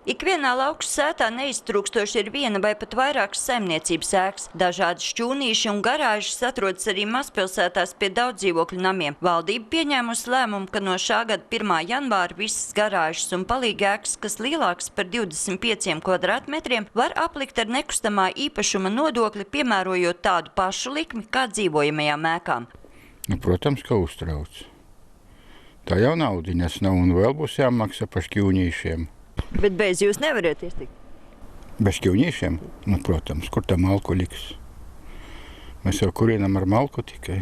Ikvienā lauku sētā neiztrūkstoši ir viena vai pat vairākas saimniecības ēkas. Dažādi šķūnīši un garāžas atrodas arī mazpilsētās pie daudz dzīvokļu namiem. Valdība pieņēmusi lēmumu, ka no šā gada 1. janvāra visas garāžas un palīgēkas, kas lielākas par 25 kvadrātmetriem, var aplikt ar nekustamā īpašuma nodokli, piemērojot tādu pašu likmi kā dzīvojamajām ēkām. Protams, ka uztrauc. Tā jau naudiņas nav un vēl būs jāmaksā par šķūnīšiem. Bet bez jūs nevariet iztikt? Bez šķūnīšiem? Protams, kur tā malku liks? Mēs jau kurinam ar malku tikai.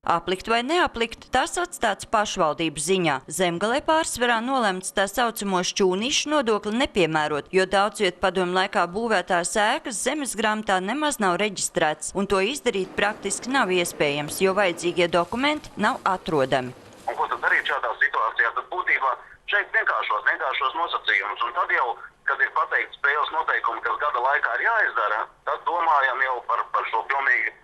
Aplikt vai neaplikt, tas atstāts pašvaldības ziņā. Zemgalē pārsvarā nolemts tā saucamo šķūnīšu nodokli nepiemērot, jo daudzviet padomu laikā būvētās ēkas zemes grāmatā nemaz nav reģistrēts, un to izdarīt praktiski nav iespējams, jo vajadzīgie dokumenti nav atrodami. Un ko tad darīt šādā situācijā? Tad būtībā šeit vienkāršos nosacījumus, un tad jau, kad ir pateikti spēles noteikumi, kas gada laikā ir jāizdara, tad domājam jau par šo pilnīgi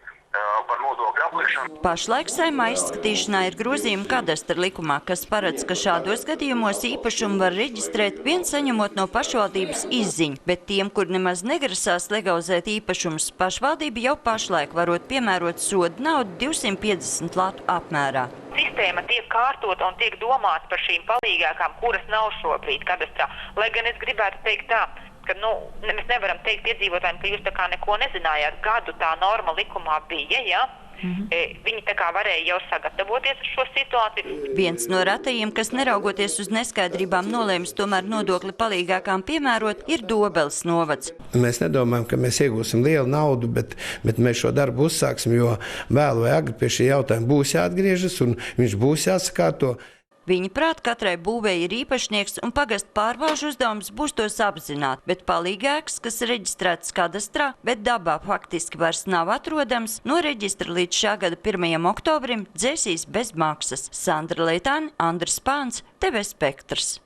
par nodokļu aplikšanu. Pašlaik Saeimā izskatīšanā ir grozījumi kadastra likumā, kas paredz, ka šādos gadījumos īpašumu var reģistrēt vien saņemot no pašvaldības izziņu, bet tiem, kur nemaz negrasās legalizēt īpašumus, pašvaldība jau pašlaik varot piemērot sodu naudu 250 latu apmērā. Sistēma tiek kārtota un tiek domāts par šīm palīgākām, kuras nav šobrīd kadastrā. Lai gan es gribētu teikt tā, ka mēs nevaram teikt iedzīvotājiem, ka jūs tā kā neko nezinājāt. Gadu tā norma likumā bija, ja? Viņi tā kā varēja jau sagatavoties ar šo situāciju. Viens no ratajiem, kas neraugoties uz neskaidrībām nolēmis tomēr nodokli palīgākām piemērot, ir Dobeles novads. Mēs nedomājam, ka mēs iegūsim lielu naudu, bet mēs šo darbu uzsāksim, jo vēlu vai agri pie šī jautājuma būs jāatgriežas un viņš būs jāsakārto. Viņa prāt, katrai būvēji ir īpašnieks un pagastu pārvalžu uzdevums būs tos apzināt, bet palīgēkas, kas reģistrētas kadastrā, bet dabā faktiski vairs nav atrodams, no reģistra līdz šā gada 1. oktobrim dzēsīs bez maksas. Sandra Leitāne, Andris Pāns, TV Spektrs.